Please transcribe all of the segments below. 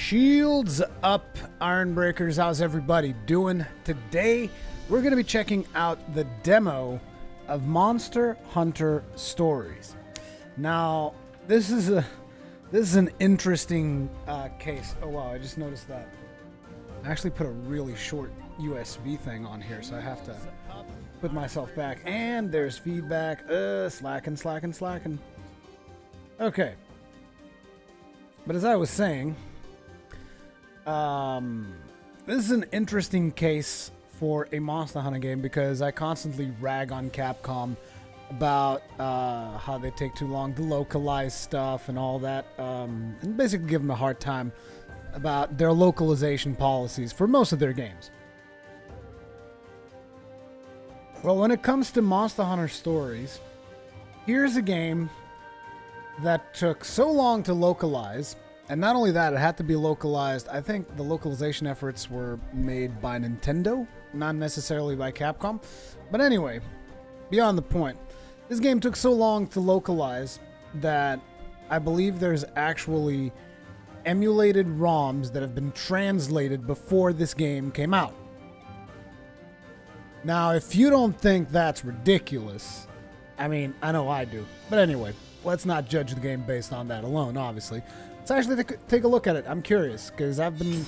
Shields up, Ironbreakers. How's everybody doing? Today, we're going to be checking out the demo of Monster Hunter Stories. Now, this is an interesting case. Oh wow, I just noticed that. I actually put a really short USB thing on here, so I have to put myself back. And there's feedback. Slacking. Okay. But as I was saying, this is an interesting case for a Monster Hunter game because I constantly rag on Capcom about how they take too long to localize stuff and all that, and basically give them a hard time about their localization policies for most of their games. Well, when it comes to Monster Hunter Stories, here's a game that took so long to localize. And not only that, it had to be localized. I think the localization efforts were made by Nintendo, not necessarily by Capcom. But anyway, beyond the point. This game took so long to localize that I believe there's actually emulated ROMs that have been translated before this game came out. Now, if you don't think that's ridiculous, I mean, I know I do. But anyway, let's not judge the game based on that alone, obviously. Let's actually take a look at it. I'm curious, because I've been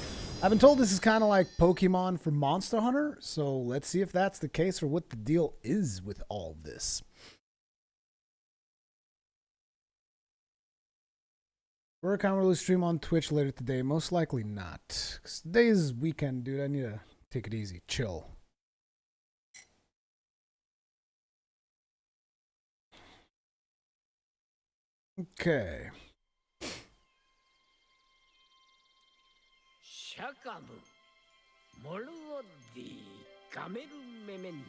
told this is kind of like Pokemon for Monster Hunter, so let's see if that's the case or what the deal is with all this. Rurikhan will stream on Twitch later today. Most likely not, because today is weekend, dude. I need to take it easy, chill. Okay. Shakamu, Moluodi, Kameru Memeni.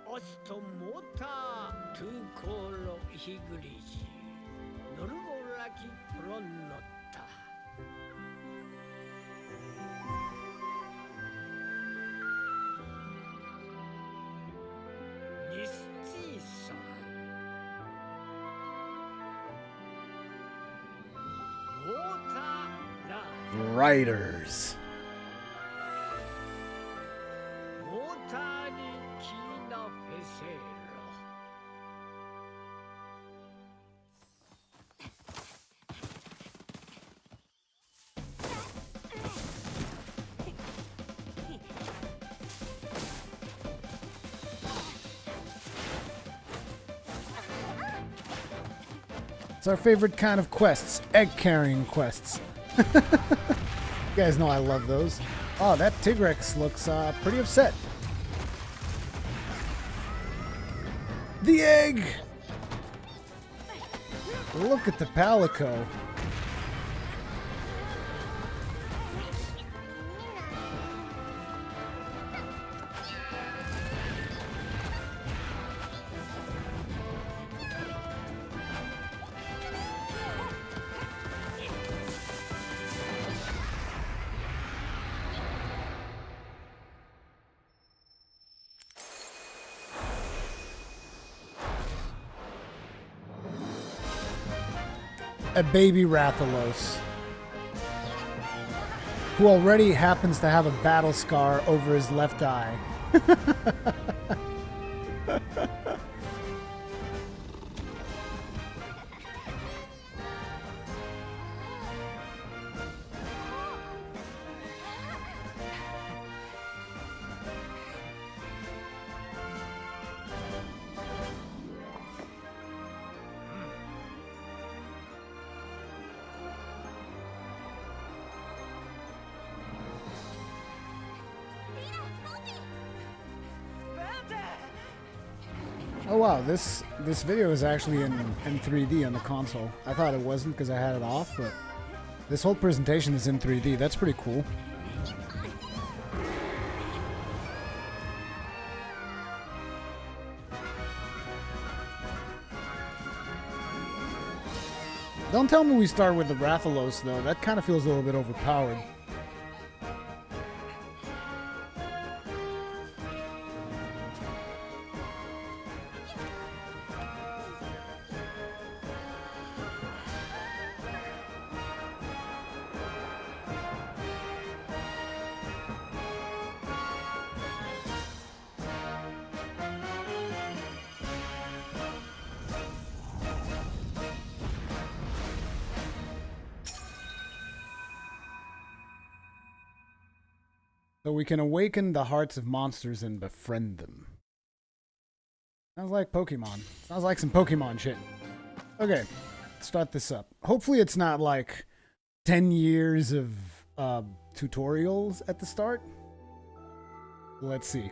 Ostomota, Tukolo Higurishi, Norulaki Pronota. Writers. It's our favorite kind of quests, egg-carrying quests. You guys know I love those. Oh, that Tigrex looks pretty upset. The egg! Look at the Palico. A baby Rathalos, who already happens to have a battle scar over his left eye. Oh wow, this video is actually in 3D on the console. I thought it wasn't because I had it off, but this whole presentation is in 3D. That's pretty cool. Don't tell me we start with the Rathalos, though. That kind of feels a little bit overpowered. So we can awaken the hearts of monsters and befriend them. Sounds like Pokemon. Sounds like some Pokemon shit. Okay, let's start this up. Hopefully it's not like 10 years of tutorials at the start. Let's see.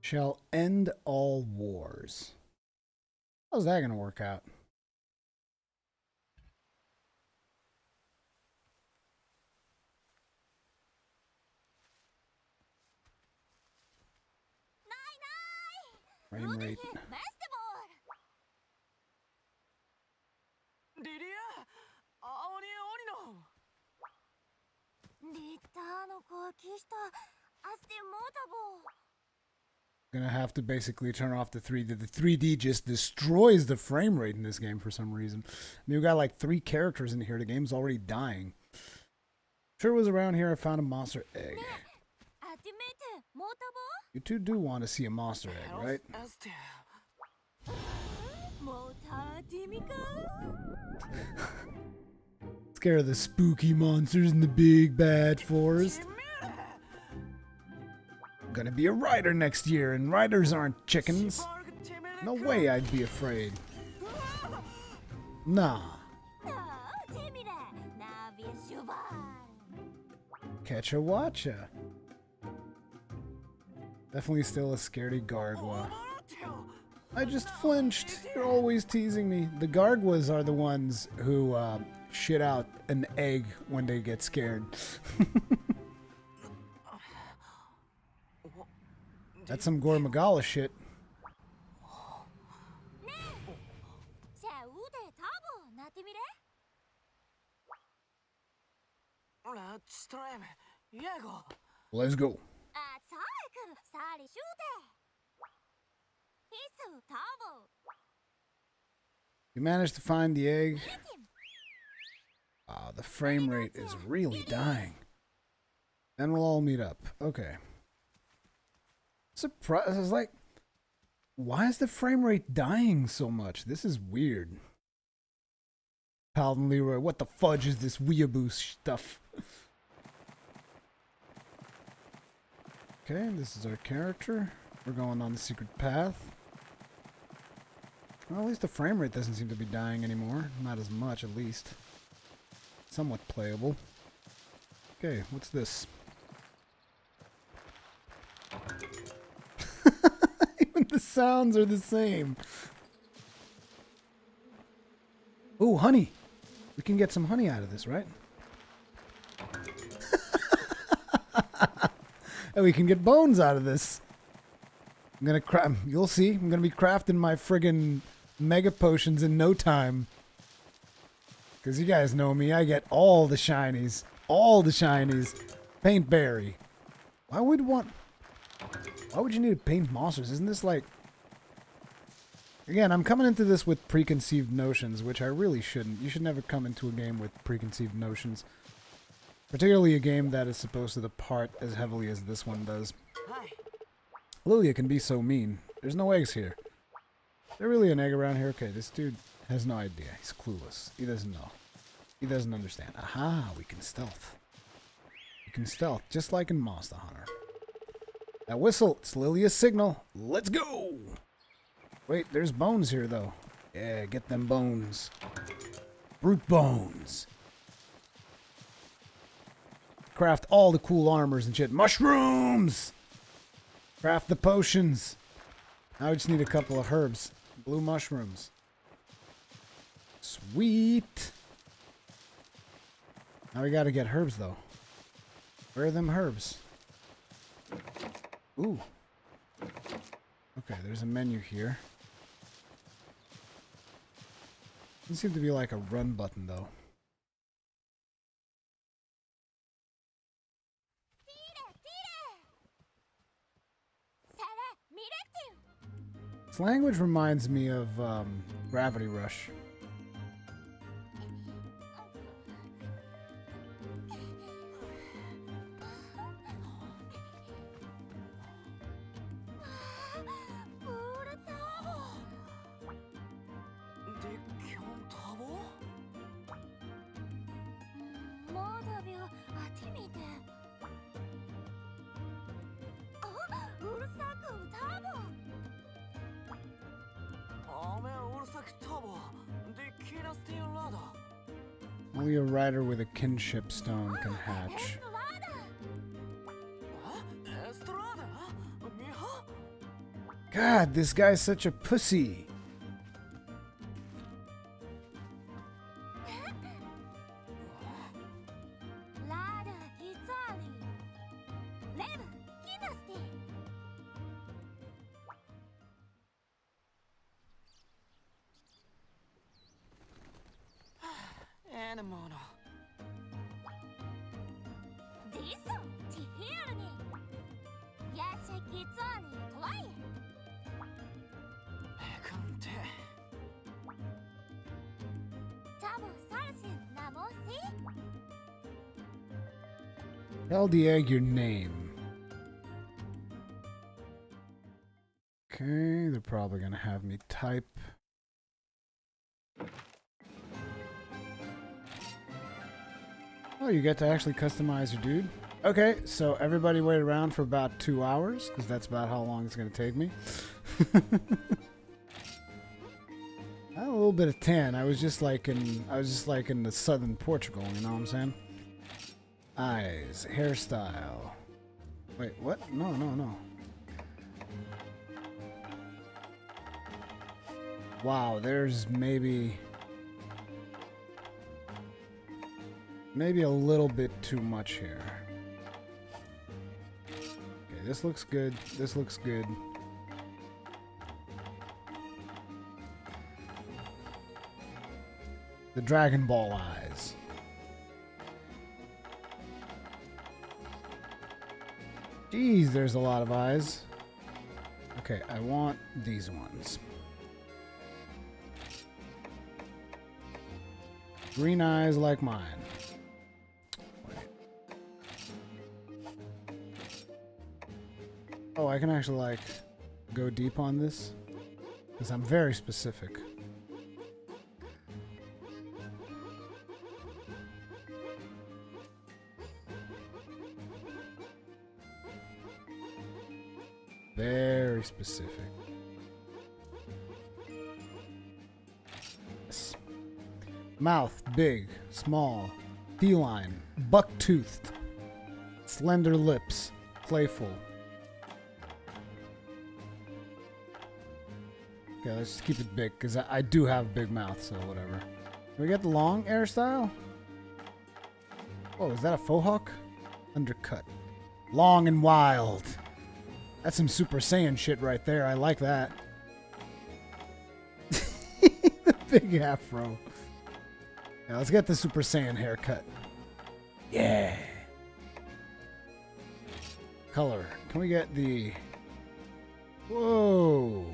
Shall end all wars. How's that gonna work out? Frame rate. Gonna have to basically turn off the 3D. The 3D just destroys the frame rate in this game for some reason. I mean, we got like 3 characters in here. The game's already dying. Sure was around here I found a monster egg. You two do want to see a monster egg, right? Scare the spooky monsters in the big bad forest. I'm gonna be a writer next year, and writers aren't chickens. No way I'd be afraid. Nah. Catcha watcha. Definitely still a scaredy Gargwa. I just flinched. You're always teasing me. The Gargwas are the ones who shit out an egg when they get scared. That's some Gore Magala shit. Let's go. You managed to find the egg? Ah, the frame rate is really dying. Then we'll all meet up. Okay. Surprise! I was like, why is the frame rate dying so much? This is weird. Paladin Leroy, what the fudge is this weeaboo stuff? Okay, this is our character. We're going on the secret path. Well, at least the frame rate doesn't seem to be dying anymore. Not as much, at least. Somewhat playable. Okay, what's this? Even the sounds are the same. Ooh, honey. We can get some honey out of this, right? And we can get bones out of this. I'm gonna you'll see. I'm gonna be crafting my friggin' mega potions in no time. Because you guys know me. I get all the shinies. All the shinies. Paint berry. Why would you need to paint monsters? Isn't this like... Again, I'm coming into this with preconceived notions, which I really shouldn't. You should never come into a game with preconceived notions. Particularly a game that is supposed to depart as heavily as this one does. Lilia can be so mean. There's no eggs here. Is there really an egg around here? Okay, this dude has no idea. He's clueless. He doesn't know. He doesn't understand. Aha, we can stealth. We can stealth, just like in Monster Hunter. That whistle, it's Lilia's signal. Let's go! Wait, there's bones here, though. Yeah, get them bones. Brute bones. Craft all the cool armors and shit. Mushrooms! Craft the potions. Now we just need a couple of herbs. Blue mushrooms. Sweet. Now we gotta get herbs, though. Where are them herbs? Ooh. Okay, there's a menu here. Doesn't seem to be like a run button, though. This language reminds me of Gravity Rush. Only a rider with a Kinship Stone can hatch. God, this guy's such a pussy. Tell the egg your name. Okay, they're probably gonna have me type. Oh, you get to actually customize your dude? Okay, so everybody wait around for about 2 hours, because that's about how long it's gonna take me. I had a little bit of tan. I was just like in the southern Portugal, you know what I'm saying? Eyes, hairstyle. Wait, what? No. Wow, there's maybe a little bit too much here. Okay, this looks good. This looks good. The Dragon Ball eyes. Jeez, there's a lot of eyes. Okay, I want these ones. Green eyes like mine. Wait. Oh, I can actually, like, go deep on this? Because I'm very specific. Very specific. Yes. Mouth, big, small, feline, buck-toothed, slender lips, playful. Okay, let's just keep it big, because I do have a big mouth, so whatever. Can we get the long hairstyle? Oh, is that a faux hawk? Undercut. Long and wild. That's some Super Saiyan shit right there. I like that. The big afro. Yeah, let's get the Super Saiyan haircut. Yeah. Color. Can we get the... Whoa.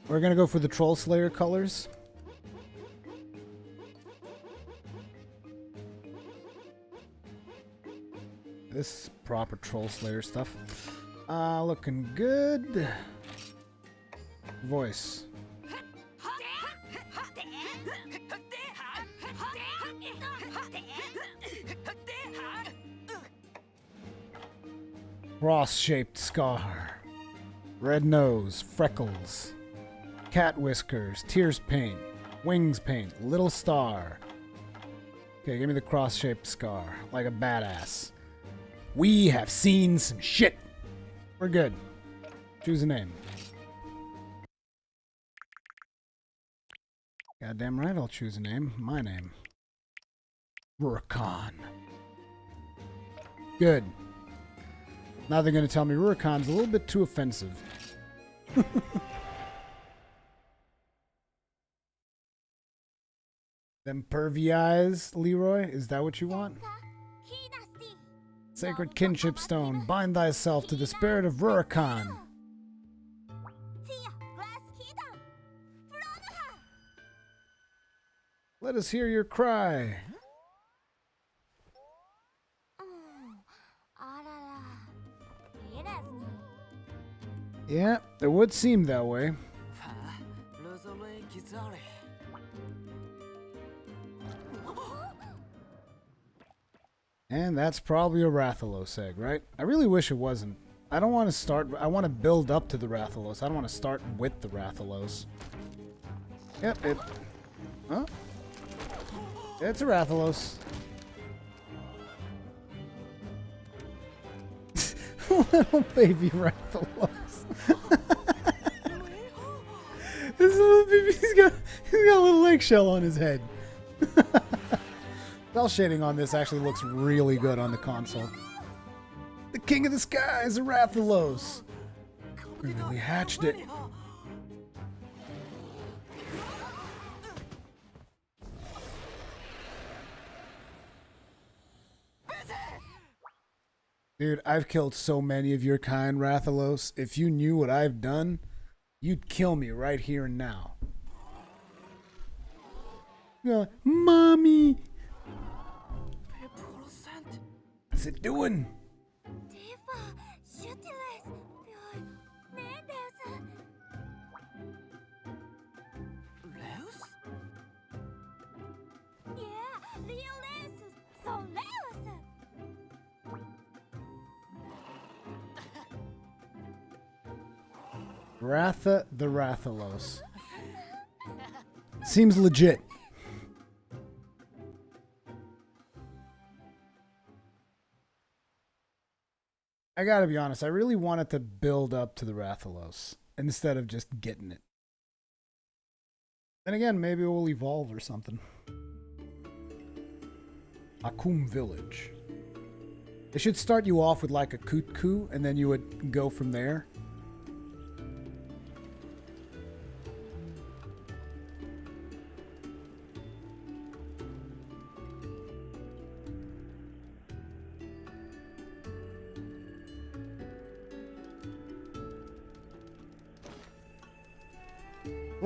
We're gonna go for the Troll Slayer colors. This proper Troll Slayer stuff. Looking good. Voice. Cross-shaped scar. Red nose, freckles. Cat whiskers, tears paint, wings paint, little star. Okay, give me the cross-shaped scar, like a badass. We have seen some shit. We're good. Choose a name. Goddamn right, I'll choose a name. My name. Rurikhan. Good. Now they're going to tell me Rurikhan's a little bit too offensive. Them pervy eyes, Leroy? Is that what you want? Sacred Kinship Stone, bind thyself to the spirit of Rurikhan. Let us hear your cry. Yeah, it would seem that way. And that's probably a Rathalos egg, right? I really wish it wasn't. I don't want to start... I want to build up to the Rathalos. I don't want to start with the Rathalos. Yep, it... Huh? It's a Rathalos. Little baby Rathalos. This little baby, he's got a little eggshell on his head. Cell shading on this actually looks really good on the console. The king of the sky is a Rathalos. We really hatched it. Dude, I've killed so many of your kind, Rathalos. If you knew what I've done, you'd kill me right here and now. You're like, Mommy! What's it doing? Ratha the Rathalos. Seems legit. I gotta be honest, I really wanted to build up to the Rathalos instead of just getting it. And again, maybe it will evolve or something. Akum Village. They should start you off with like a Kutku, and then you would go from there.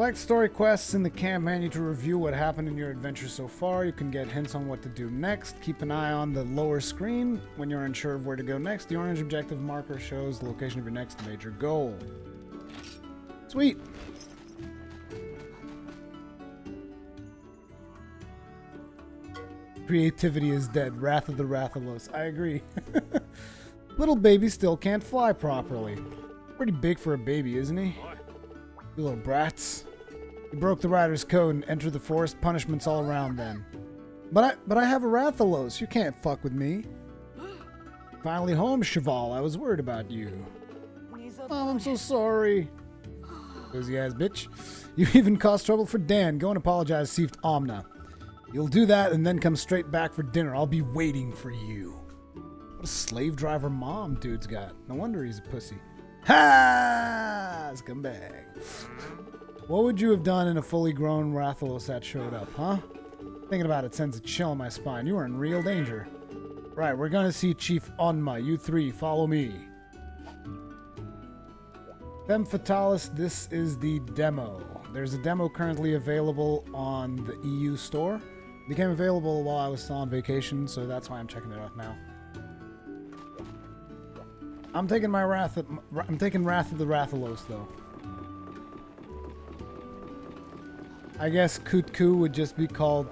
Select story quests in the camp menu to review what happened in your adventure so far. You can get hints on what to do next. Keep an eye on the lower screen when you're unsure of where to go next. The orange objective marker shows the location of your next major goal. Sweet. Creativity is dead. Wrath of the Rathalos. I agree. Little baby still can't fly properly. Pretty big for a baby, isn't he? You little brats. You broke the rider's code and entered the forest. Punishments all around then. But I have a Rathalos. You can't fuck with me. Finally home, Cheval. I was worried about you. Mom, I'm so sorry. Cozy ass bitch. You even caused trouble for Dan. Go and apologize, Sieft Omna. You'll do that and then come straight back for dinner. I'll be waiting for you. What a slave driver mom dude's got. No wonder he's a pussy. Ha! Scumbag. What would you have done in a fully grown Rathalos that showed up, huh? Thinking about it sends a chill in my spine. You are in real danger. Right, we're gonna see Chief Onma. You three, follow me. Femme Fatalis, this is the demo. There's a demo currently available on the EU store. It became available while I was still on vacation, so that's why I'm checking it out now. I'm taking Wrath of the Rathalos though. I guess Kutku would just be called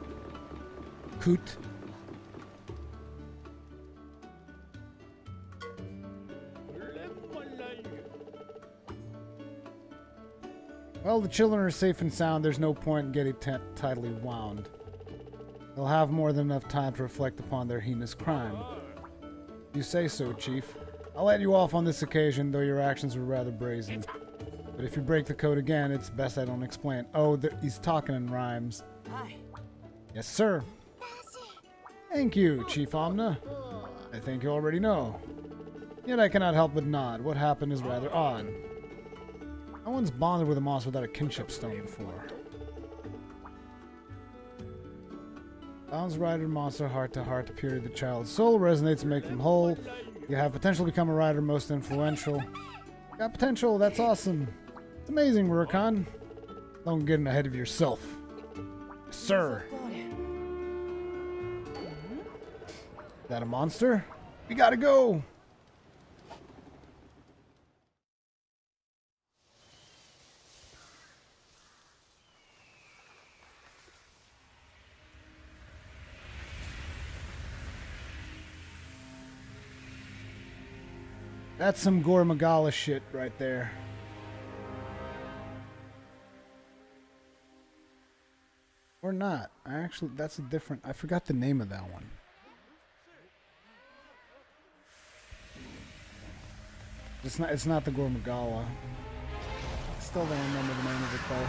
Well, the children are safe and sound. There's no point in getting tidily wound. They'll have more than enough time to reflect upon their heinous crime. You say so, Chief. I'll let you off on this occasion, though your actions were rather brazen. But if you break the code again, it's best I don't explain. Oh, he's talking in rhymes. Yes, sir. Thank you, Chief Omna. I think you already know. Yet I cannot help but nod. What happened is rather odd. No one's bonded with a monster without a kinship stone before. Bounds rider monster heart to heart appear to the child's soul, resonates to make them whole. You have potential to become a rider most influential. Got potential, that's awesome. It's amazing, Rurikhan. Don't get ahead of yourself. Sir. Is that a monster? We gotta go! That's some Gore Magala shit right there. Or not. That's a different... I forgot the name of that one. It's not the Gore Magala. I still don't remember the name of it though.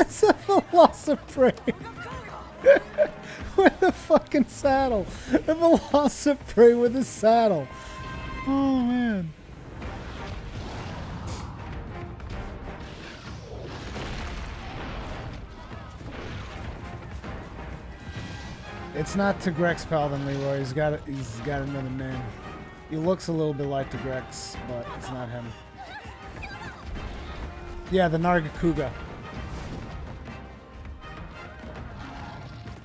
It's a Velociprey. With a fucking saddle. A Velociprey with a saddle. Oh man. It's not Tigrex Paladin, Leroy. He's got another name. He looks a little bit like Tigrex, but it's not him. Yeah, the Nargacuga.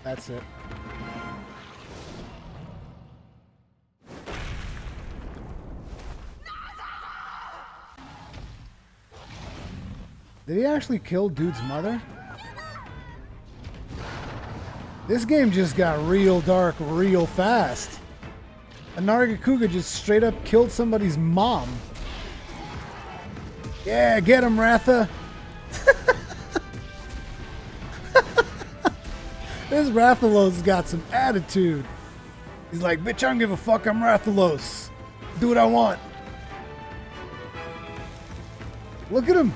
That's it. Did he actually kill dude's mother? This game just got real dark real fast. A Nargacuga just straight up killed somebody's mom. Yeah, get him, Ratha. This Rathalos got some attitude. He's like, bitch, I don't give a fuck, I'm Rathalos. Do what I want. Look at him.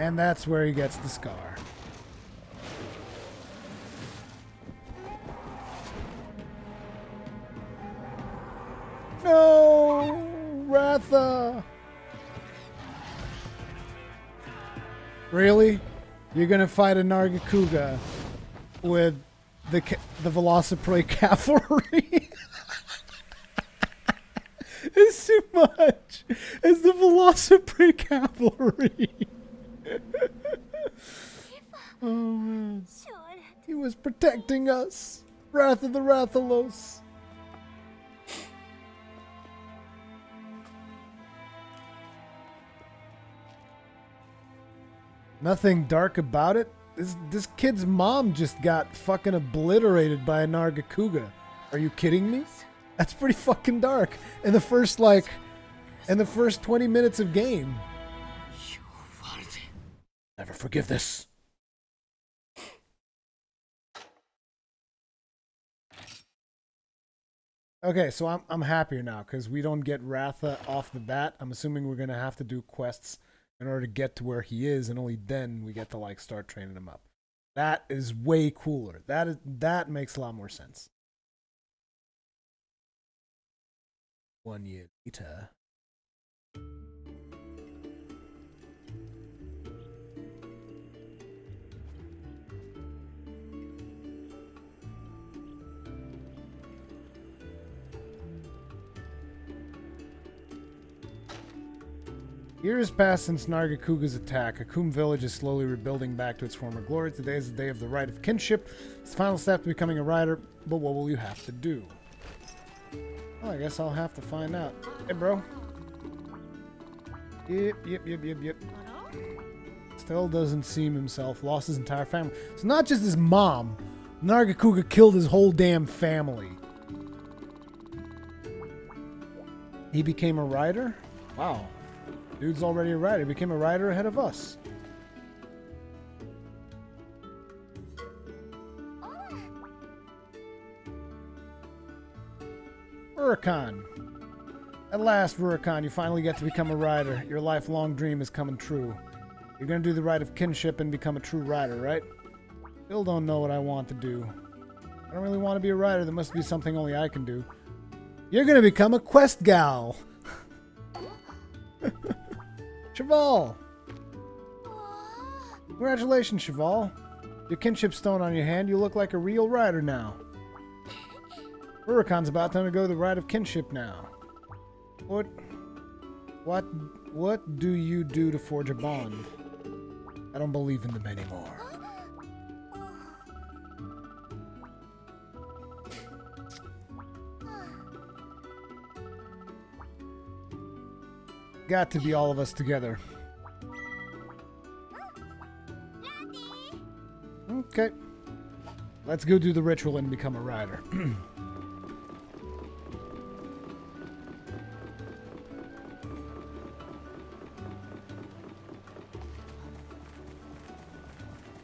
And that's where he gets the scar. No, Ratha. Really? You're gonna fight a Nargacuga with the Velociprey cavalry? It's too much. It's the Velociprey cavalry. Oh man. He was protecting us. Wrath of the Rathalos. Nothing dark about it. This kid's mom just got fucking obliterated by a Nargacuga. Are you kidding me? That's pretty fucking dark. In the first 20 minutes of game. Never forgive this. Okay, so I'm happier now because we don't get Ratha off the bat. I'm assuming we're gonna have to do quests in order to get to where he is, and only then we get to like start training him up. That is way cooler. That makes a lot more sense. 1 year later. Years passed since Nargacuga's attack. Akum village is slowly rebuilding back to its former glory. Today is the day of the rite of kinship. It's the final step to becoming a rider, but what will you have to do? Well, I guess I'll have to find out. Hey, bro. Yep. Still doesn't seem himself. Lost his entire family. So not just his mom, Nargacuga killed his whole damn family. He became a rider? Wow. Dude's already a rider. He became a rider ahead of us. Rurikhan. At last, Rurikhan, you finally get to become a rider. Your lifelong dream is coming true. You're gonna do the rite of kinship and become a true rider, right? Still don't know what I want to do. I don't really want to be a rider. There must be something only I can do. You're gonna become a quest gal. Cheval. Congratulations, Cheval. Your kinship stone on your hand, you look like a real rider now. Rurikhan's about to undergo the rite of kinship now. What do you do to forge a bond? I don't believe in them anymore. Got to be all of us together. Okay. Let's go do the ritual and become a rider.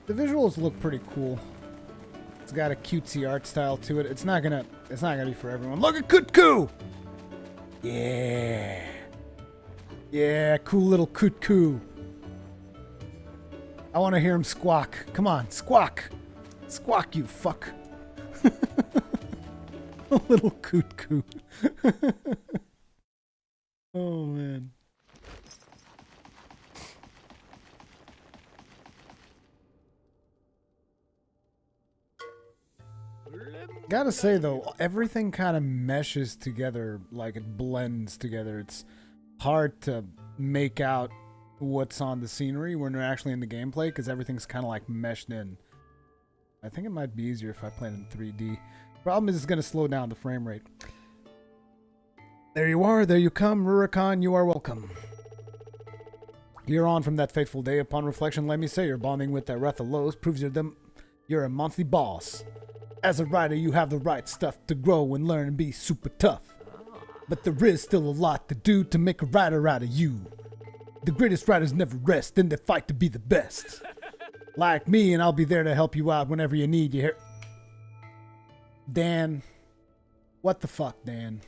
The visuals look pretty cool. It's got a cutesy art style to it. It's not gonna be for everyone. Look at Kutku! Yeah. Yeah, cool little Kutku. I want to hear him squawk. Come on, squawk. Squawk, you fuck. A little Kutku. Oh, man. Gotta say, though, everything kind of meshes together, like it blends together. It's hard to make out what's on the scenery when you're actually in the gameplay because everything's kind of like meshed in. I think it might be easier if I played in 3D. Problem is it's going to slow down the frame rate. There you are, there you come, Rurikhan, you are welcome. You're on from that fateful day. Upon reflection, let me say you're bonding with that Wrath of Lows proves you're a monthly boss. As a rider, you have the right stuff to grow and learn and be super tough. But there is still a lot to do to make a rider out of you. The greatest riders never rest, then they fight to be the best. Like me, and I'll be there to help you out whenever you need. You hear? Dan. What the fuck, Dan?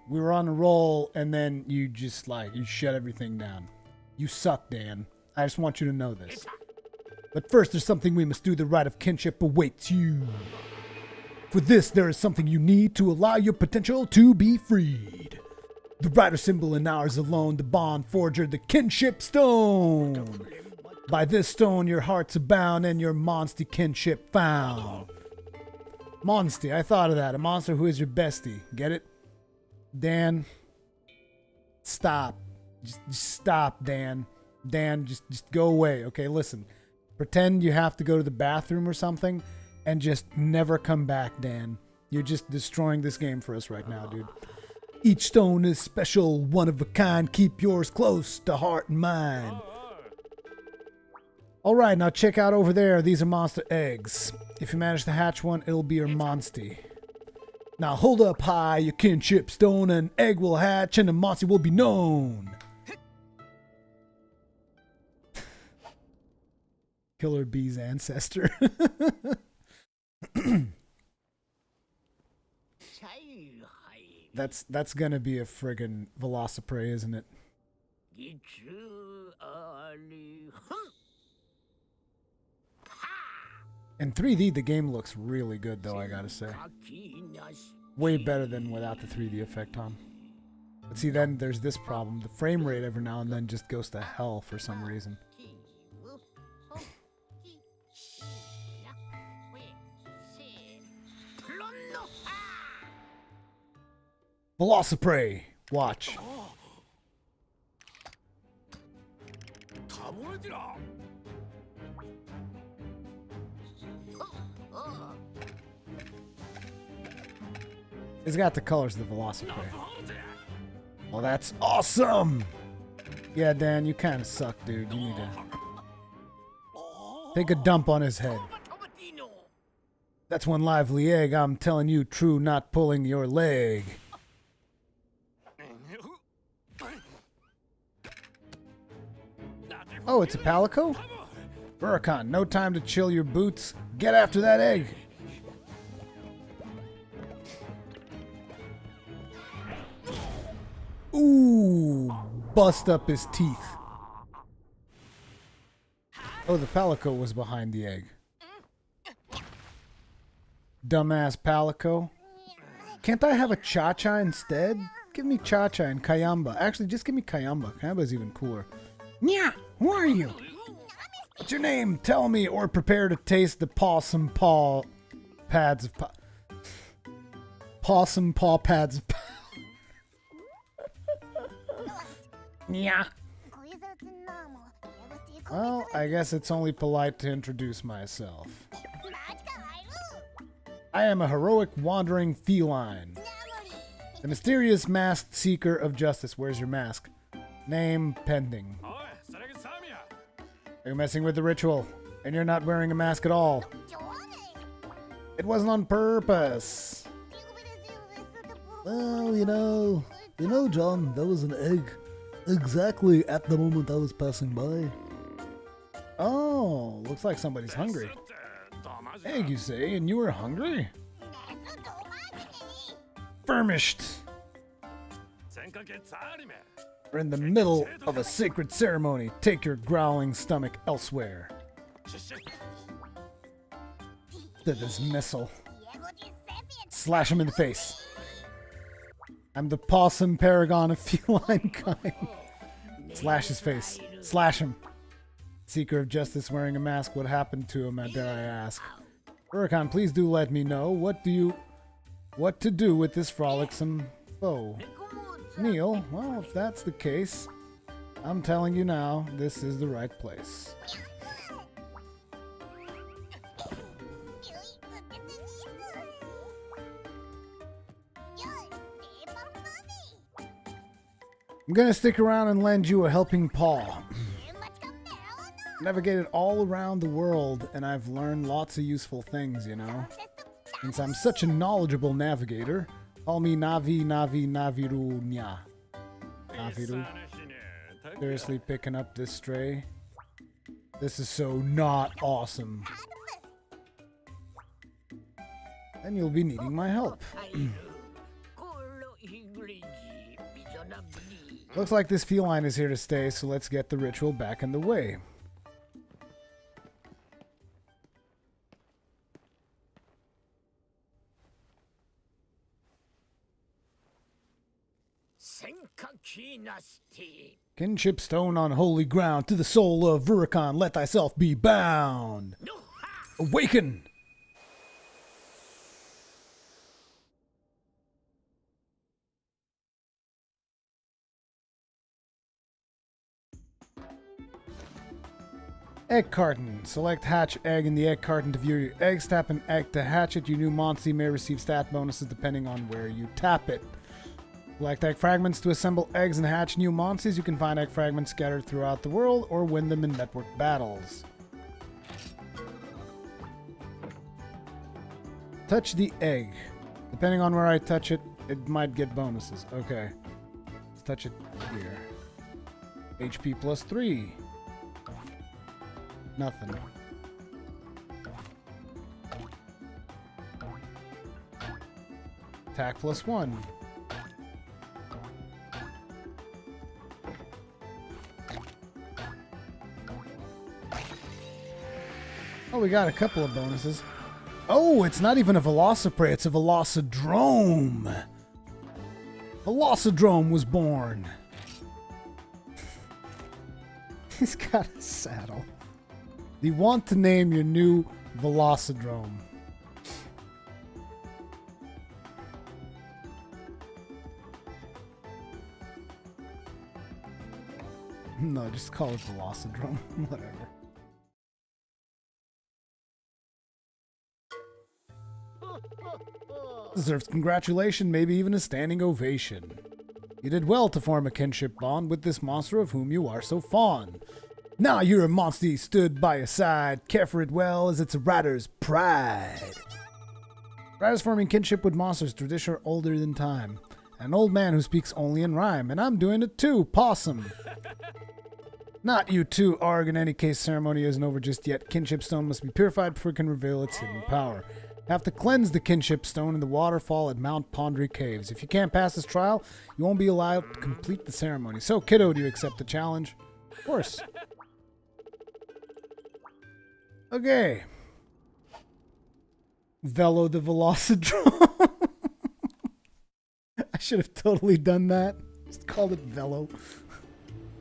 We were on a roll, and then you just, you shut everything down. You suck, Dan. I just want you to know this. But first, there's something we must do. The rite of kinship awaits you. For this, there is something you need to allow your potential to be freed. The rider symbol in ours alone, the bond forger, the Kinship Stone. By this stone, your hearts are bound and your monsty kinship found. Monsty, I thought of that. A monster who is your bestie. Get it? Dan, stop. Just stop, Dan. Dan, just go away. Okay, listen. Pretend you have to go to the bathroom or something. And just never come back, Dan. You're just destroying this game for us right now, dude. Each stone is special, one of a kind. Keep yours close to heart and mind. Alright, now check out over there. These are monster eggs. If you manage to hatch one, it'll be your monsty. Now hold up high your kinship stone. An egg will hatch and a monsty will be known. Killer Bee's ancestor. That's gonna be a friggin' Velociprey, isn't it? In 3D, the game looks really good, though, I gotta say. Way better than without the 3D effect on. But see, then there's this problem. The frame rate every now and then just goes to hell for some reason. Velociprey! Watch. It's got the colors of the Velociprey. Well, that's awesome! Yeah, Dan, you kind of suck, dude. You need to take a dump on his head. That's one lively egg. I'm telling you, true, not pulling your leg. Oh, it's a palico? Rurikhan, no time to chill your boots. Get after that egg. Ooh, bust up his teeth. Oh, the palico was behind the egg. Dumbass palico. Can't I have a cha-cha instead? Give me cha-cha and kayamba. Actually, just give me kayamba. Kayamba's even cooler. Nya, who are you? What's your name? Tell me, or prepare to taste the possum paw pads of possum paw pads of Nya. Well, I guess it's only polite to introduce myself. I am a heroic wandering feline. The mysterious masked seeker of justice. Where's your mask? Name pending. You're messing with the ritual, and you're not wearing a mask at all. It wasn't on purpose. Well, you know, John, that was an egg. Exactly at the moment I was passing by. Oh, looks like somebody's hungry. Egg, you say, and you were hungry? Furnished. We're in the middle of a sacred ceremony. Take your growling stomach elsewhere. To this missile. Slash him in the face. I'm the possum paragon of feline kind. Slash his face. Slash him. Seeker of justice wearing a mask. What happened to him, dare I ask? Rurikhan, please do let me know. What to do with this frolicsome foe? Neil, well, if that's the case, I'm telling you now, this is the right place. I'm gonna stick around and lend you a helping paw. Navigated all around the world, and I've learned lots of useful things, you know. Since I'm such a knowledgeable navigator, call me Naviru Nya. Naviru. Seriously picking up this stray? This is so not awesome. And you'll be needing my help. Looks like this feline is here to stay, so let's get the ritual back in the way. Kinship Stone on holy ground, to the soul of Rurikhan, let thyself be bound. Awaken! Egg carton. Select hatch egg in the egg carton to view your eggs. Tap an egg to hatch it. Your new Monty may receive stat bonuses depending on where you tap it. Collect egg fragments to assemble eggs and hatch new monsters. You can find egg fragments scattered throughout the world or win them in network battles. Touch the egg. Depending on where I touch it, it might get bonuses. Okay. Let's touch it here. HP plus 3. Nothing. Attack plus 1. Oh, we got a couple of bonuses. Oh, it's not even a Velociprey, it's a Velocidrome. Velocidrome was born. He's got a saddle. Do you want to name your new Velocidrome? No, just call it Velocidrome. Whatever. Deserves congratulation, maybe even a standing ovation. You did well to form a kinship bond with this monster of whom you are so fond. Now you're a monster stood by your side, care for it well as it's a rider's pride. Riders forming kinship with monsters, tradition older than time. An old man who speaks only in rhyme, and I'm doing it too, Possum. Not you too, Arg. In any case, ceremony isn't over just yet. Kinship Stone must be purified before it can reveal its hidden power. Have to cleanse the Kinship Stone in the waterfall at Mount Pondry Caves. If you can't pass this trial, you won't be allowed to complete the ceremony. So, kiddo, do you accept the challenge? Of course. Okay. Velo the Velocidrome. I should have totally done that. Just called it Velo.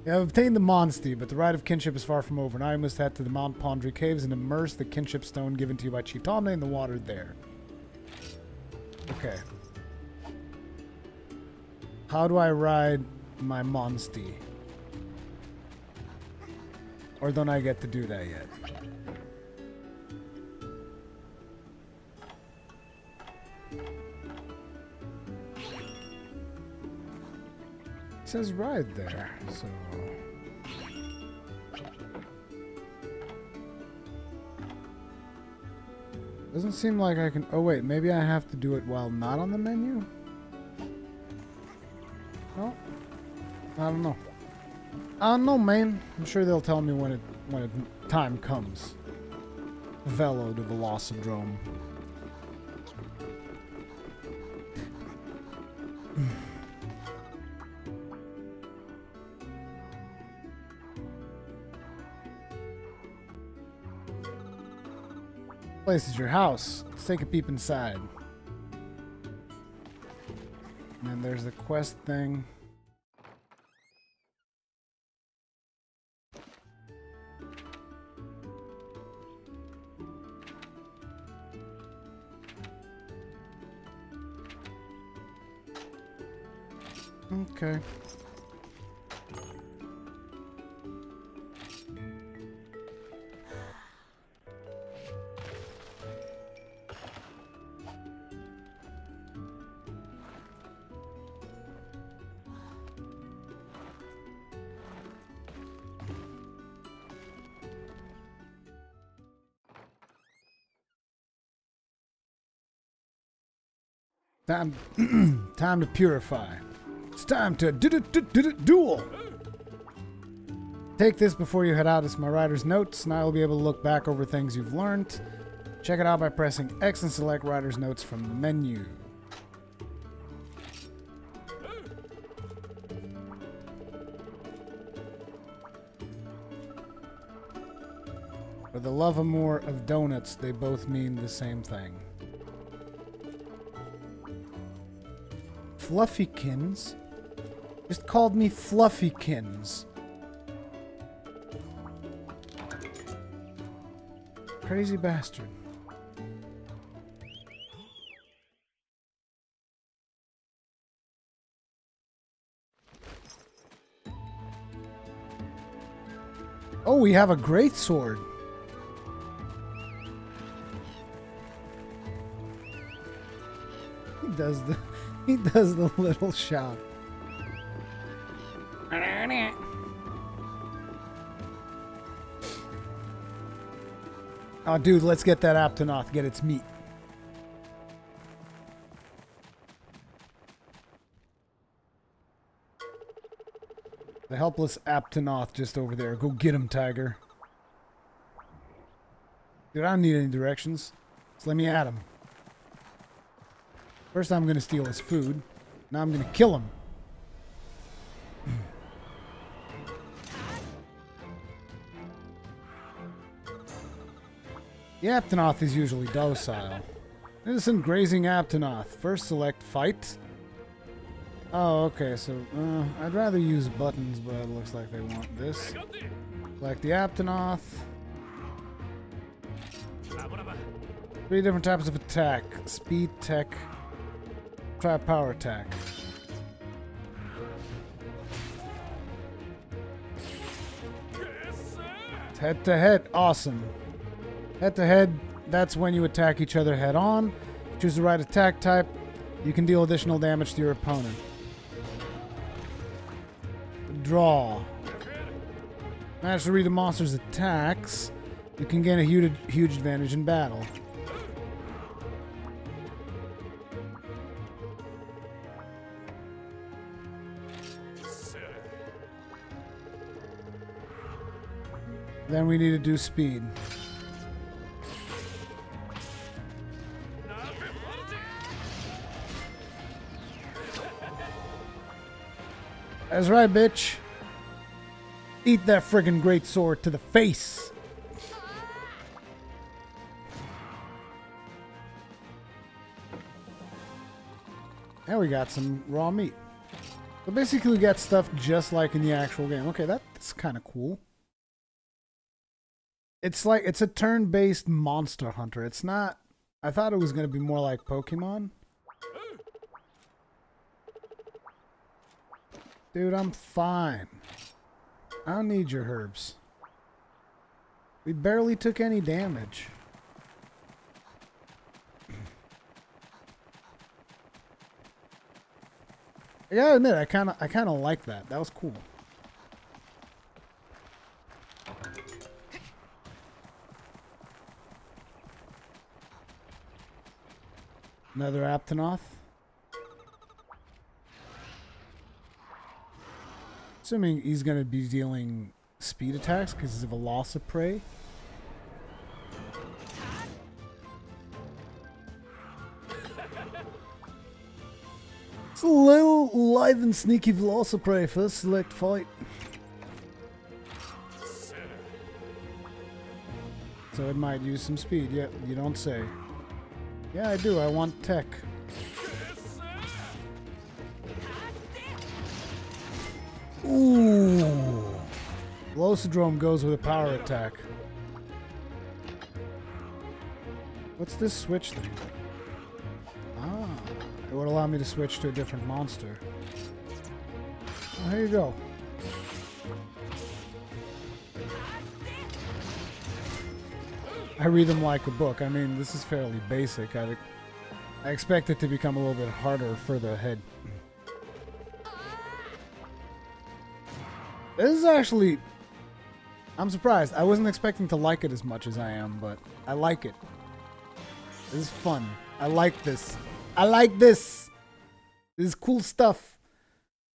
You have obtained the Monstie, but the rite of kinship is far from over. Now you must head to the Mount Pondry Caves and immerse the Kinship Stone given to you by Chief Tomne in the water there. Okay. How do I ride my Monstie? Or don't I get to do that yet? It says ride there, so... Doesn't seem like I can... Oh wait, maybe I have to do it while not on the menu? No? I don't know. I don't know, man. I'm sure they'll tell me when time comes. Velo the Velocidrome. Place is your house. Let's take a peep inside. And then there's the quest thing. Okay. Time to purify. It's time to duel. Take this before you head out. It's my writer's notes, and I will be able to look back over things you've learned. Check it out by pressing X and select writer's notes from the menu. For the love of more of donuts, they both mean the same thing. Fluffykins? Just called me Fluffykins. Crazy bastard. Oh, we have a great sword. He does the little shout. Oh, dude, let's get that Aptonoth, get its meat. The helpless Aptonoth just over there. Go get him, tiger. Dude, I don't need any directions. Just let me at him. First I'm going to steal his food. Now I'm going to kill him. The Aptonoth is usually docile. Innocent grazing Aptonoth. First select fight. Oh, okay, so I'd rather use buttons, but it looks like they want this. Select the Aptonoth. 3 different types of attack. Speed, tech. Try power attack. Head to head, awesome. Head to head, that's when you attack each other head on. Choose the right attack type. You can deal additional damage to your opponent. Draw. Manage to read the monster's attacks. You can gain a huge advantage in battle. Then we need to do speed. That's right, bitch. Eat that friggin' great sword to the face. And we got some raw meat. So basically we got stuff just like in the actual game. Okay, that's kind of cool. It's like, it's a turn-based monster hunter. It's not, I thought it was going to be more like Pokemon. Dude, I'm fine. I don't need your herbs. We barely took any damage. I gotta admit, I kind of like that. That was cool. Another Aptonoth. Assuming he's going to be dealing speed attacks because of Velociprey. It's a little live and sneaky Velociprey first select fight. So it might use some speed. Yeah, you don't say. Yeah, I do. I want tech. Ooh. Velocidrome goes with a power attack. What's this switch thing? Ah, it would allow me to switch to a different monster. Oh, here you go. I read them like a book. I mean, this is fairly basic. I expect it to become a little bit harder further ahead. This is actually... I'm surprised. I wasn't expecting to like it as much as I am, but I like it. This is fun. I like this. I like this! This is cool stuff.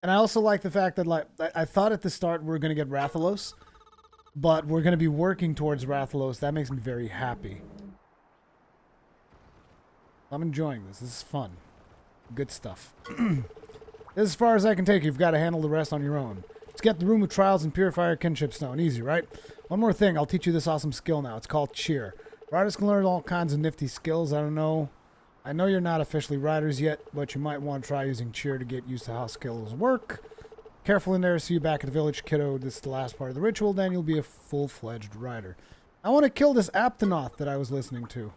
And I also like the fact that, like, I thought at the start we were going to get Rathalos, but we're going to be working towards Rathalos. That makes me very happy. I'm enjoying this. This is fun. Good stuff. This is as far as I can take you. You've got to handle the rest on your own. Let's get the room of trials and purify Kinship Stone. Easy, right? One more thing. I'll teach you this awesome skill now. It's called Cheer. Riders can learn all kinds of nifty skills. I don't know. I know you're not officially riders yet, but you might want to try using Cheer to get used to how skills work. Careful in there. See you back at the village, kiddo. This is the last part of the ritual. Then you'll be a full-fledged rider. I want to kill this Aptonoth that I was listening to.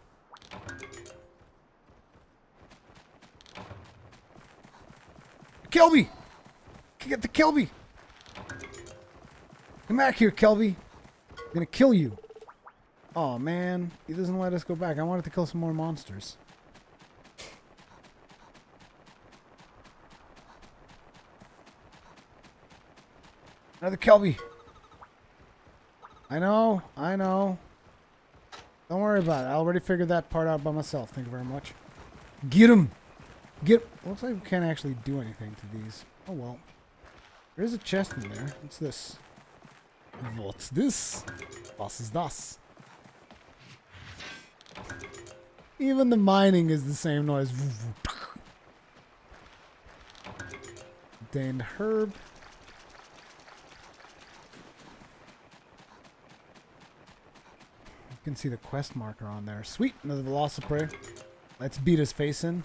Kelby! Get the Kelby! Come back here, Kelby. I'm gonna kill you. Oh man, he doesn't let us go back. I wanted to kill some more monsters. Another Kelby. I know, I know. Don't worry about it. I already figured that part out by myself. Thank you very much. Get him! Get... Looks like we can't actually do anything to these. Oh well. There is a chest in there. What's this? What's this? Was is das? Even the mining is the same noise. Contained herb. You can see the quest marker on there. Sweet, another Velociprey. Let's beat his face in.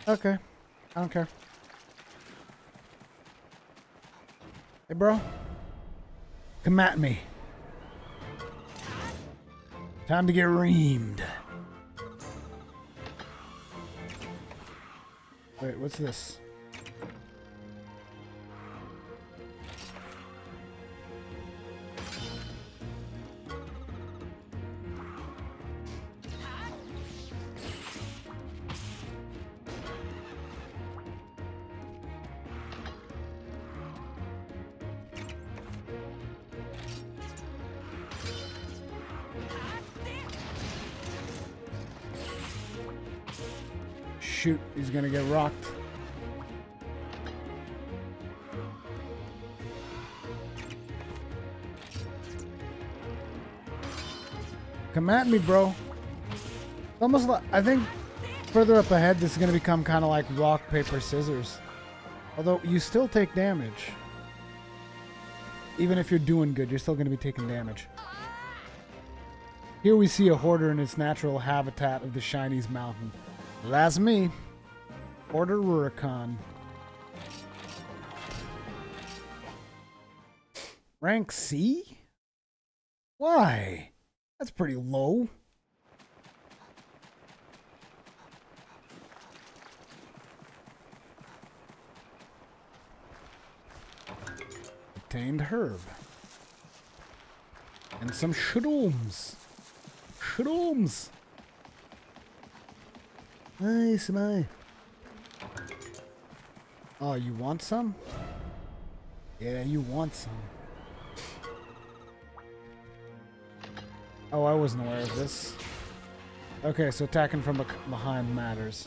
Okay. I don't care. Hey, bro. Come at me. Time to get reamed. Wait, what's this? Shoot, he's gonna get rocked. Come at me, bro. Almost like, I think further up ahead, this is going to become kind of like rock, paper, scissors. Although you still take damage. Even if you're doing good, you're still going to be taking damage. Here we see a hoarder in its natural habitat of the Shiny's Mountain. That's me. Hoarder Rurikhan. Rank C? Why? That's pretty low. Obtained herb. And some shrooms. Shrooms. Nice, my. Oh, you want some? Yeah, you want some. Oh, I wasn't aware of this. Okay, so attacking from behind matters.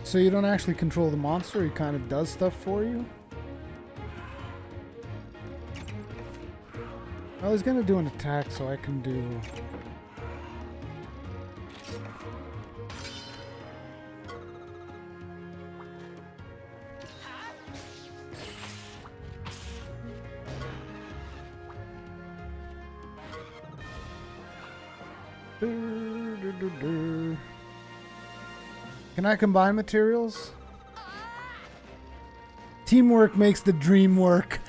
So you don't actually control the monster, he kind of does stuff for you? I was gonna do an attack so I can do... Can I combine materials? Teamwork makes the dream work.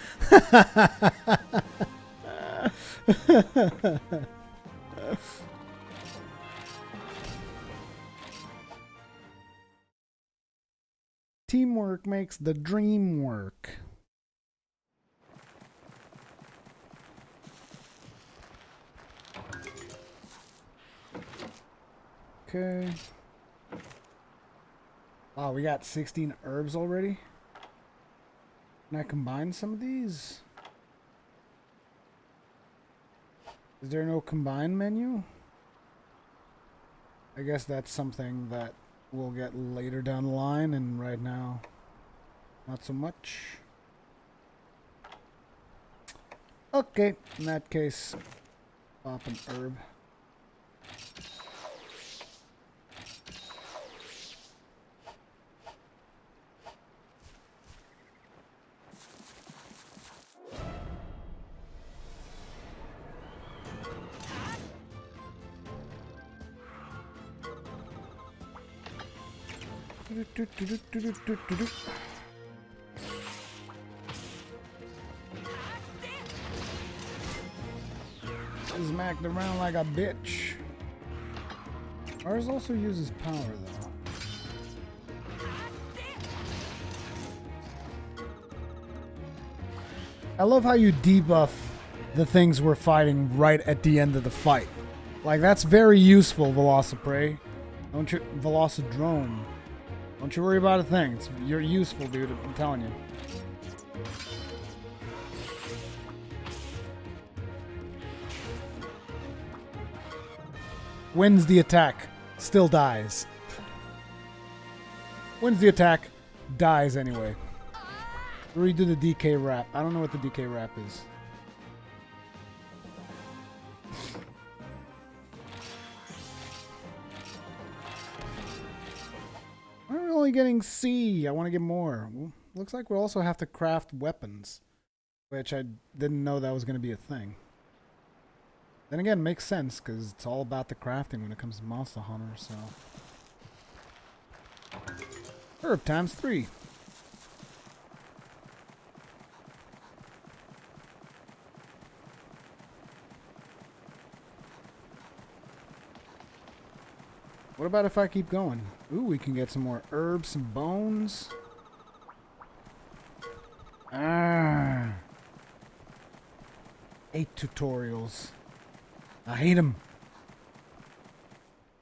Teamwork makes the dream work. Okay. Wow, we got 16 herbs already. Can I combine some of these? Is there no combine menu? I guess that's something that we'll get later down the line, and right now, not so much. Okay, in that case, pop an herb. Smacked around like a bitch. Ours also uses power though. I love how you debuff the things we're fighting right at the end of the fight. Like, that's very useful, Velociprey. Don't you, Velocidrome. Don't you worry about a thing. You're useful, dude. I'm telling you. Wins the attack. Still dies. Wins the attack. Dies anyway. Redo the DK wrap. I don't know what the DK wrap is. We're only getting C. I want to get more. Well, looks like we also have to craft weapons, which I didn't know that was going to be a thing. Then again, makes sense because it's all about the crafting when it comes to Monster Hunter. So, herb times 3. What about if I keep going? Ooh, we can get some more herbs, some bones. Ah. 8 tutorials. I hate them.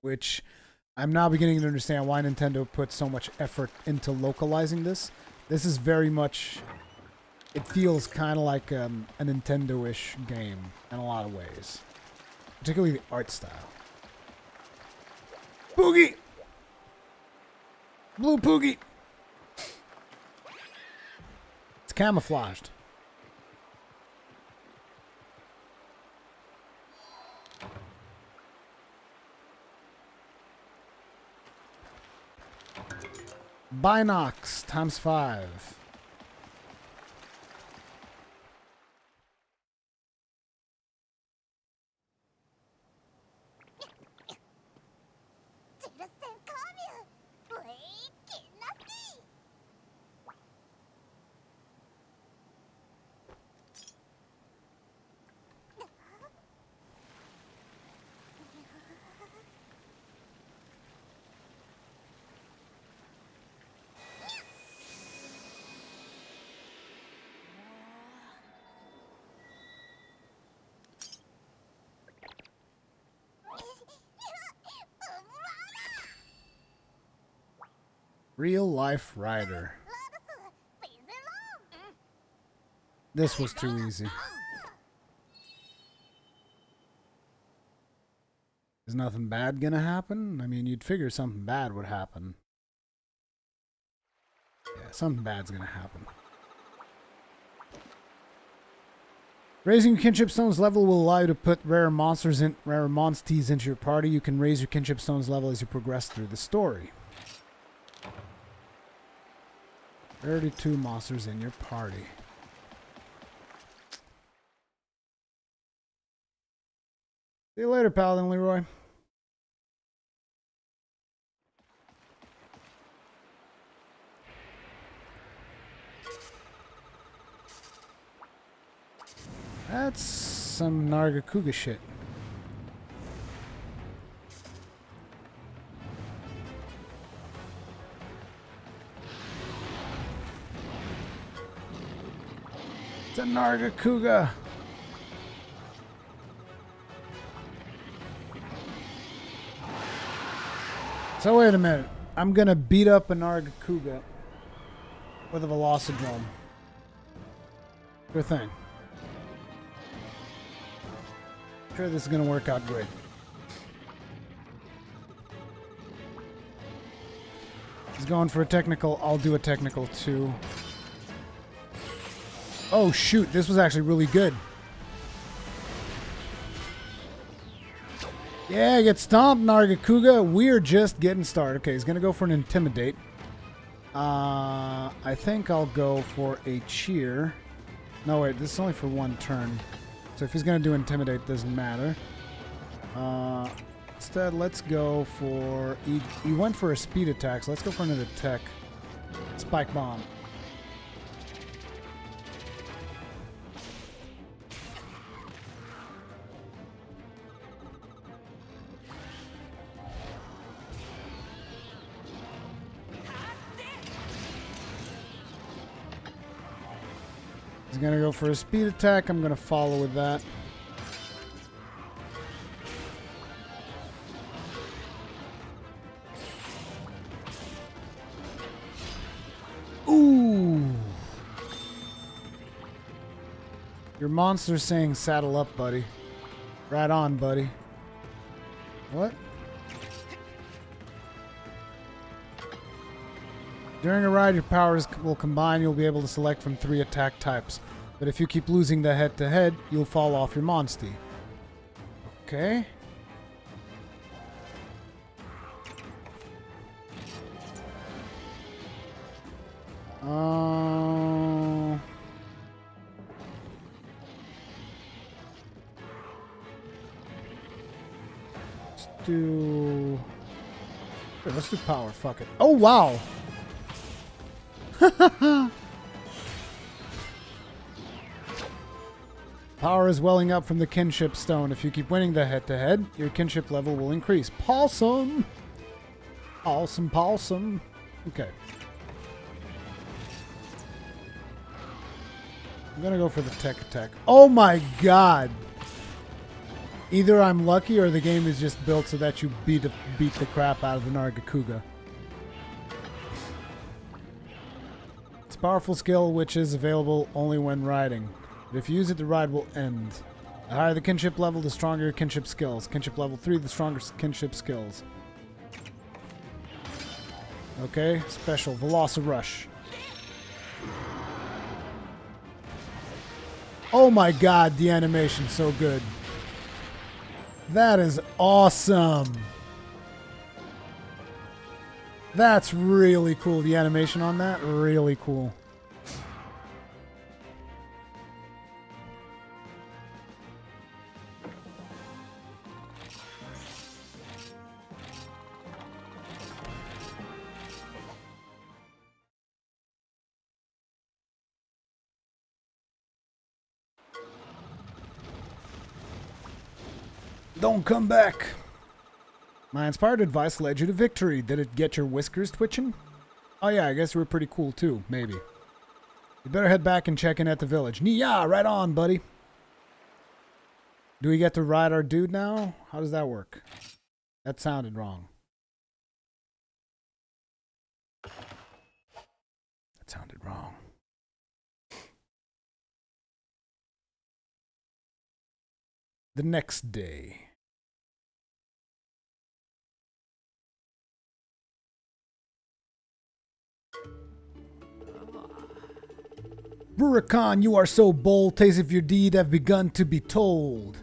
which I'm now beginning to understand why Nintendo put so much effort into localizing this. This is very much... It feels kind of like a Nintendo-ish game in a lot of ways. Particularly the art style. Poogie! Blue Poogie! It's camouflaged. Binox times 5. Real life rider. This was too easy. Is nothing bad gonna happen? I mean, you'd figure something bad would happen. Yeah, something bad's gonna happen. Raising your Kinship Stone's level will allow you to put rare monsties into your party. You can raise your Kinship Stone's level as you progress through the story. 32 monsters in your party. See you later, Paladin Leroy. That's some Nargacuga shit. It's a Nargacuga. So wait a minute. I'm gonna beat up a Nargacuga with a Velocidrome. Good thing. Sure, this is gonna work out great. He's going for a technical. I'll do a technical too. Oh shoot, this was actually really good. Yeah, get stomped, Nargacuga. We're just getting started. Okay, he's gonna go for an Intimidate. I think I'll go for a Cheer. No, wait, this is only for one turn. So if he's gonna do Intimidate, doesn't matter. Instead, let's go for... He went for a speed attack, so let's go for another tech. Spike Bomb. He's gonna go for a speed attack. I'm gonna follow with that. Ooh! Your monster's saying saddle up, buddy. Right on, buddy. What? During a ride, your powers will combine. You'll be able to select from 3 attack types. But if you keep losing the head-to-head, you'll fall off your monstie. Okay. Let's do power. Fuck it. Oh, wow. Power is welling up from the Kinship Stone. If you keep winning the head-to-head, your kinship level will increase. Paulsome! Paulsome. Okay. I'm gonna go for the tech attack. Oh my god! Either I'm lucky or the game is just built so that you beat the crap out of the Nargacuga. It's a powerful skill which is available only when riding. But if you use it, the ride will end. The higher the kinship level, the stronger your kinship skills. Kinship level 3, the stronger kinship skills. Okay, special Velocirush. Oh my god, the animation's so good. That is awesome. That's really cool. The animation on that, really cool. Don't come back. My inspired advice led you to victory. Did it get your whiskers twitching? Oh yeah, I guess you were pretty cool too, maybe. You better head back and check in at the village. Yeah, right on, buddy. Do we get to ride our dude now? How does that work? That sounded wrong. That sounded wrong. The next day. Rurikhan, you are so bold, tales of your deed have begun to be told.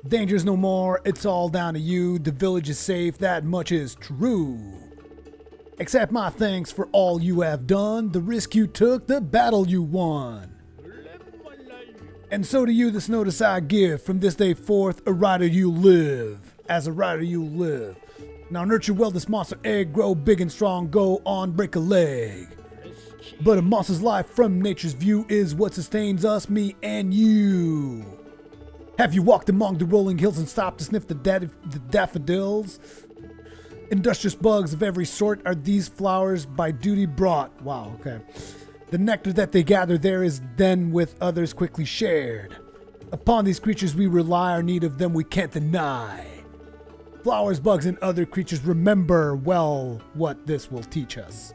Danger's no more, it's all down to you, the village is safe, that much is true. Accept my thanks for all you have done, the risk you took, the battle you won. And so to you this notice I give, from this day forth a rider you live, as a rider you live. Now nurture well this monster egg, grow big and strong, go on, break a leg. But a monster's life from nature's view is what sustains us, me and you. Have you walked among the rolling hills and stopped to sniff the daffodils? Industrious bugs of every sort are these flowers by duty brought. Wow, okay. The nectar that they gather there is then with others quickly shared. Upon these creatures we rely, our need of them we can't deny. Flowers, bugs, and other creatures remember well what this will teach us.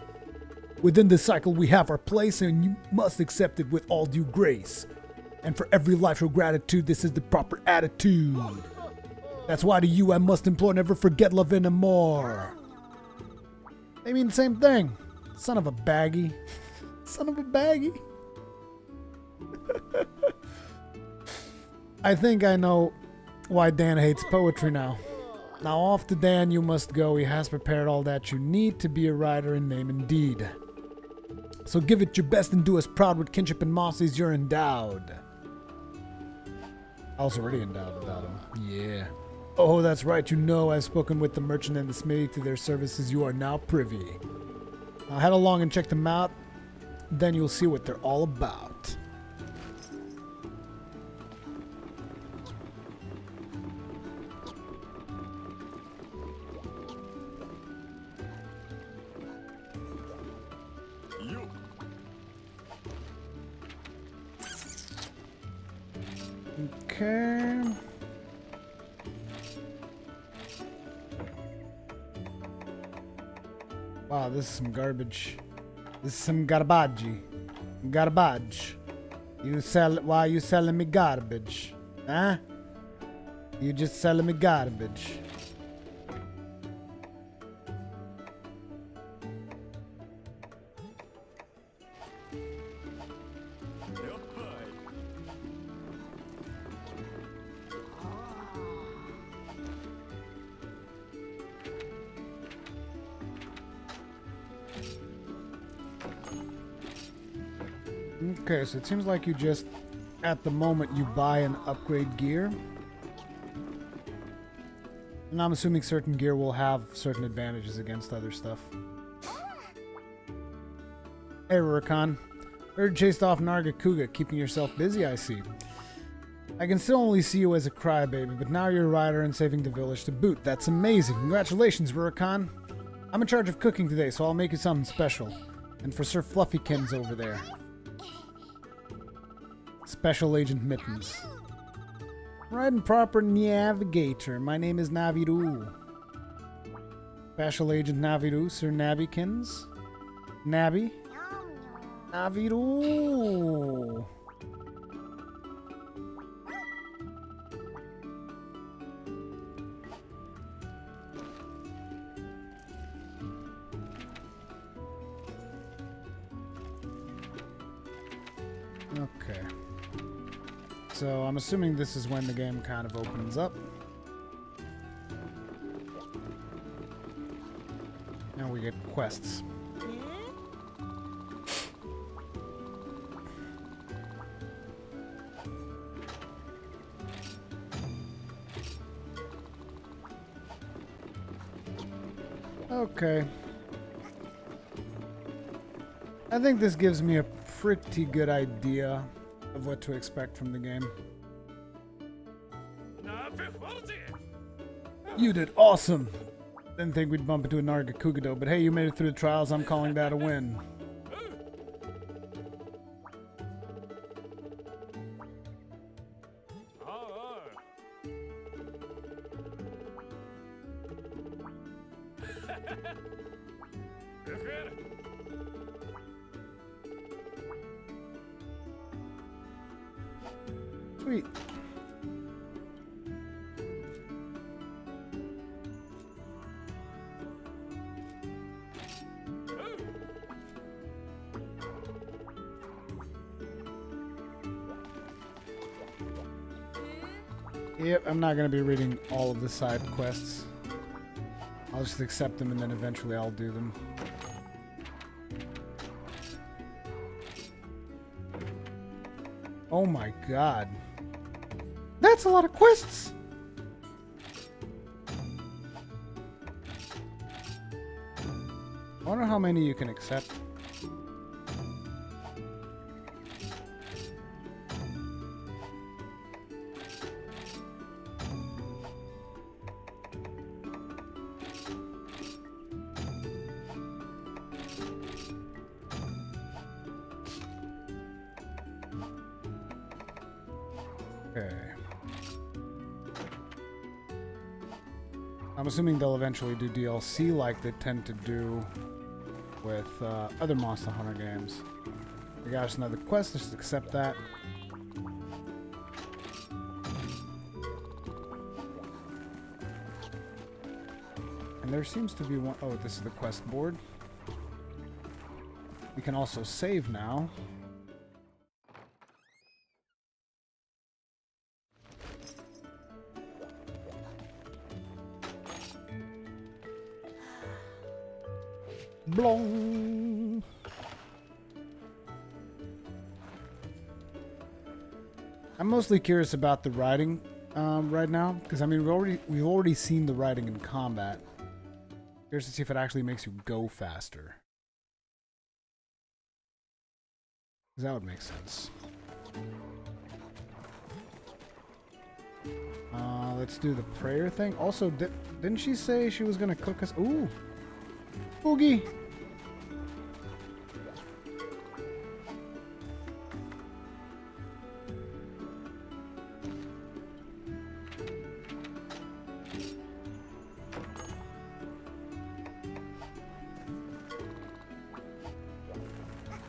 Within this cycle we have our place, and you must accept it with all due grace. And for every life show gratitude, this is the proper attitude. That's why to you I must implore, never forget love anymore. They mean the same thing. Son of a baggy. Son of a baggy. I think I know why Dan hates poetry now. Now off to Dan you must go. He has prepared all that you need to be a writer in name and deed. So give it your best and do us proud with kinship and mosses you're endowed. I was already endowed without him. Yeah. Oh, that's right. You know I've spoken with the merchant and the smithy. To their services you are now privy. Now head along and check them out. Then you'll see what they're all about. Okay. Wow, this is some garbage. This is some garbage. Garbage. Why are you selling me garbage? Huh? You just selling me garbage. Okay, so it seems like you just, at the moment, you buy and upgrade gear. And I'm assuming certain gear will have certain advantages against other stuff. Hey, Rurikhan. Heard you chased off Nargacuga, keeping yourself busy, I see. I can still only see you as a crybaby, but now you're a rider and saving the village to boot. That's amazing. Congratulations, Rurikhan. I'm in charge of cooking today, so I'll make you something special. And for Sir Fluffykins over there. Special Agent Mittens. Right and proper navigator. My name is Naviru. Special Agent Naviru, Sir Nabikins. Nabby? Naviru! Okay. So I'm assuming this is when the game kind of opens up. And we get quests. Okay. I think this gives me a pretty good idea of what to expect from the game. You did awesome! Didn't think we'd bump into a Nargacupido, but hey, you made it through the trials. I'm calling that a win. Sweet. Yep, I'm not going to be reading all of the side quests. I'll just accept them and then eventually I'll do them. Oh my god. That's a lot of quests! I wonder how many you can accept. Okay. I'm assuming they'll eventually do DLC like they tend to do with other Monster Hunter games. We got us another quest, let's just accept that. And there seems to be one. Oh, this is the quest board. We can also save now. Blong. I'm mostly curious about the riding right now, because I mean we've already seen the riding in combat. Curious to see if it actually makes you go faster. Because that would make sense. Let's do the prayer thing. Also, didn't she say she was gonna cook us? Ooh, Boogie.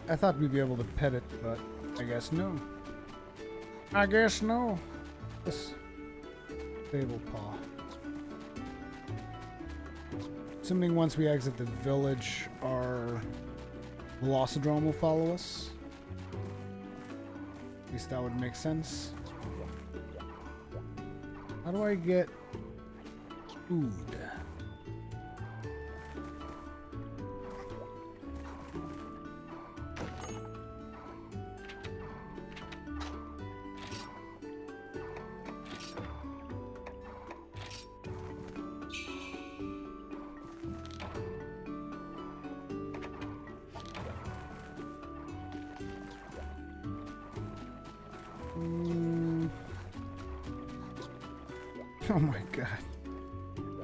I thought we'd be able to pet it, but I guess no. I guess no. This stable paw. Assuming once we exit the village, our Velocidrome will follow us. At least that would make sense. How do I get food? Oh my god.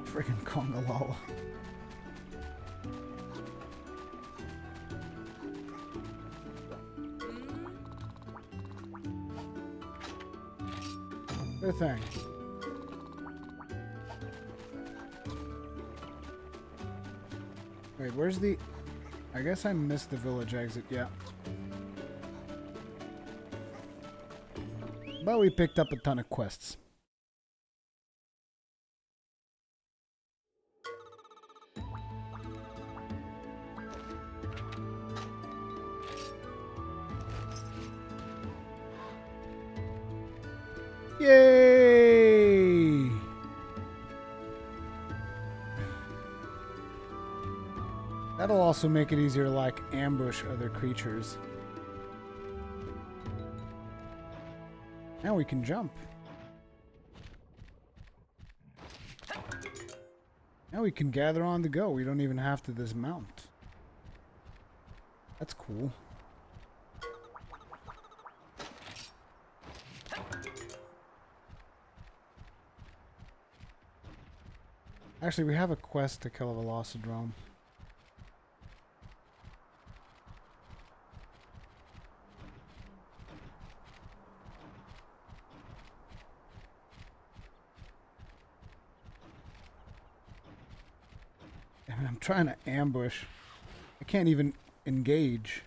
Friggin' Kongalala. Sure thing. Wait, where's the... I guess I missed the village exit, yeah. But we picked up a ton of quests. Yay! That'll also make it easier to, like, ambush other creatures. Now we can jump. Now we can gather on the go. We don't even have to dismount. That's cool. Actually, we have a quest to kill a Velocidrome. I'm trying to ambush. I can't even engage.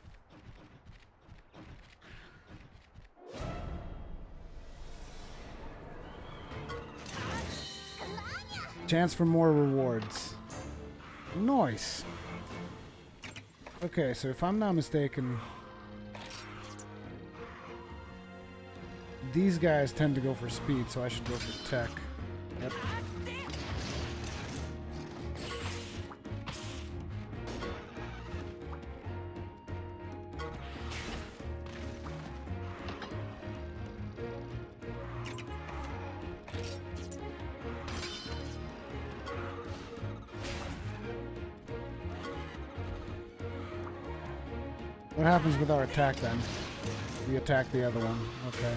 Chance for more rewards. Nice. Okay, so if I'm not mistaken, these guys tend to go for speed, so I should go for tech. Yep. What happens with our attack then? We attack the other one. Okay.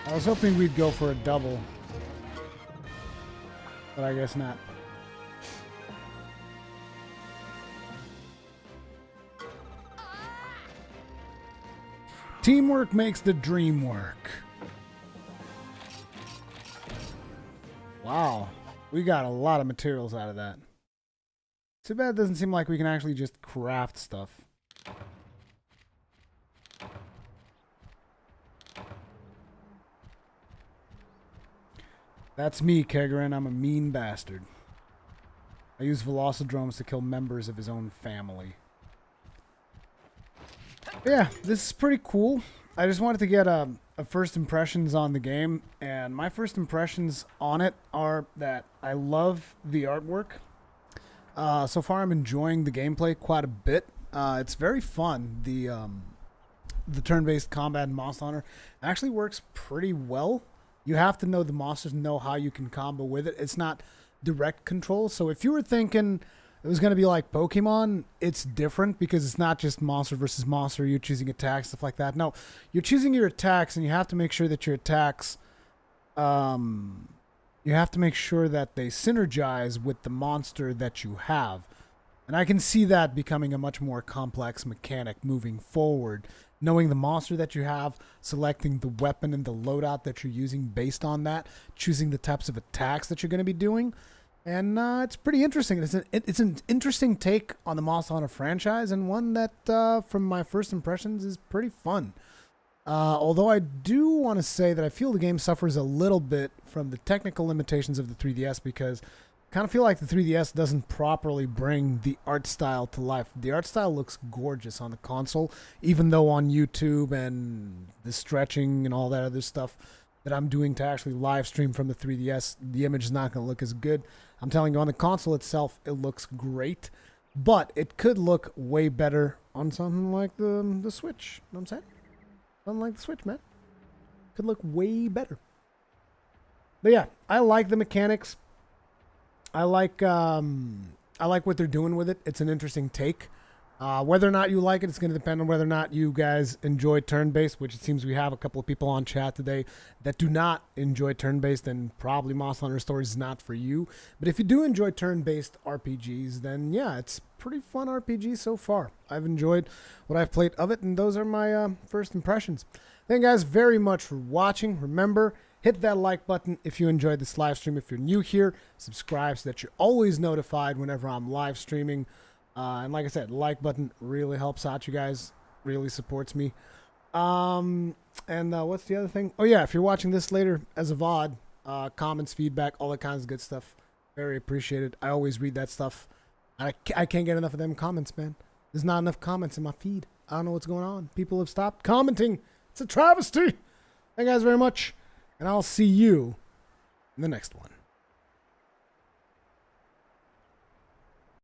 I was hoping we'd go for a double, but I guess not. Teamwork makes the dream work. Wow, we got a lot of materials out of that. Too bad it doesn't seem like we can actually just craft stuff. That's me, Kegarin. I'm a mean bastard. I use Velocidromes to kill members of his own family. Yeah, this is pretty cool. I just wanted to get a first impressions on the game, and my first impressions on it are that I love the artwork. So far, I'm enjoying the gameplay quite a bit. It's very fun. The turn-based combat in Monster Hunter actually works pretty well. You have to know the monsters, know how you can combo with it. It's not direct control. So if you were thinking it was going to be like Pokemon, it's different because it's not just monster versus monster. You're choosing attacks, stuff like that. No, you're choosing your attacks, and you have to make sure that your attacks, you have to make sure that they synergize with the monster that you have. And I can see that becoming a much more complex mechanic moving forward. Knowing the monster that you have, selecting the weapon and the loadout that you're using based on that, choosing the types of attacks that you're going to be doing. And it's pretty interesting. It's an interesting take on the Monster Hunter franchise, and one that, from my first impressions, is pretty fun. Although I do want to say that I feel the game suffers a little bit from the technical limitations of the 3DS, because I kind of feel like the 3DS doesn't properly bring the art style to life. The art style looks gorgeous on the console, even though on YouTube and the stretching and all that other stuff that I'm doing to actually live stream from the 3DS, the image is not going to look as good. I'm telling you, on the console itself, it looks great, but it could look way better on something like the Switch. You know what I'm saying? Something like the Switch, man. Could look way better. But yeah, I like the mechanics. I like what they're doing with it. It's an interesting take. Whether or not you like it, it's going to depend on whether or not you guys enjoy turn-based, which it seems we have a couple of people on chat today that do not enjoy turn-based, and probably Monster Hunter Stories is not for you. But if you do enjoy turn-based RPGs, then yeah, it's pretty fun RPG so far. I've enjoyed what I've played of it, and those are my first impressions. Thank you guys very much for watching. Remember, hit that like button if you enjoyed this live stream. If you're new here, subscribe so that you're always notified whenever I'm live streaming. And like I said, like button really helps out you guys, really supports me. And what's the other thing? Oh yeah, if you're watching this later as a VOD, comments, feedback, all that kinds of good stuff, very appreciated. I always read that stuff. I can't get enough of them comments, man. There's not enough comments in my feed. I don't know what's going on. People have stopped commenting. It's a travesty. Thank you guys very much, and I'll see you in the next one.